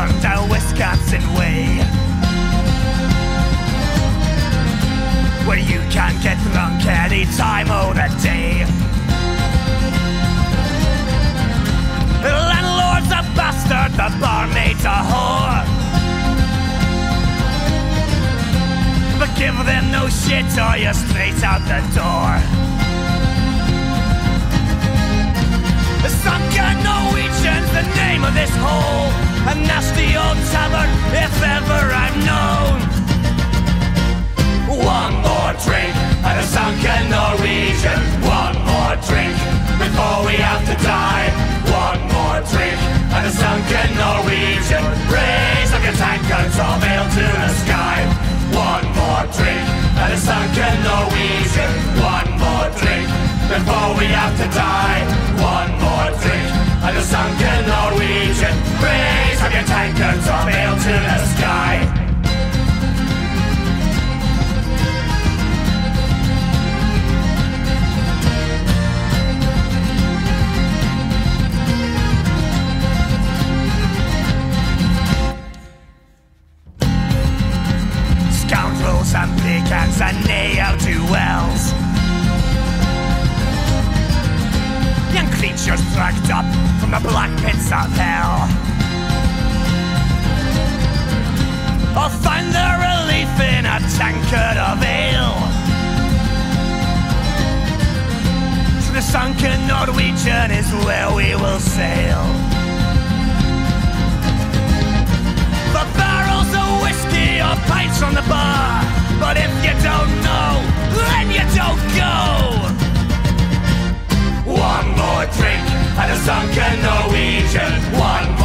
on down Wisconsin way, where you can get drunk any time of the day. The landlord's a bastard, the barmaid's a whore, but give them no shit or you're straight out the door. The Sunken Norwegian's the name of this hole, a nasty old tavern if ever I've known. One more drink at a Sunken Norwegian, one more drink before we have to die. One more drink at a Sunken Norwegian, raise up your tankards or mail to the sky. One more drink at a Sunken Norwegian, one more drink before we have to die. One more drink at a Sunken Norwegian, raise up your tankards or mail to the sky. Scoundrels and pagans and ne'er-do-wells, young creatures dragged up from the black pits of hell, all find their relief in a tankard of ale. So the Sunken Norwegian is where we will sail, for barrels of whiskey or pints from the bar. But if you don't know, then you don't go. One more drink at a Sunken Norwegian, one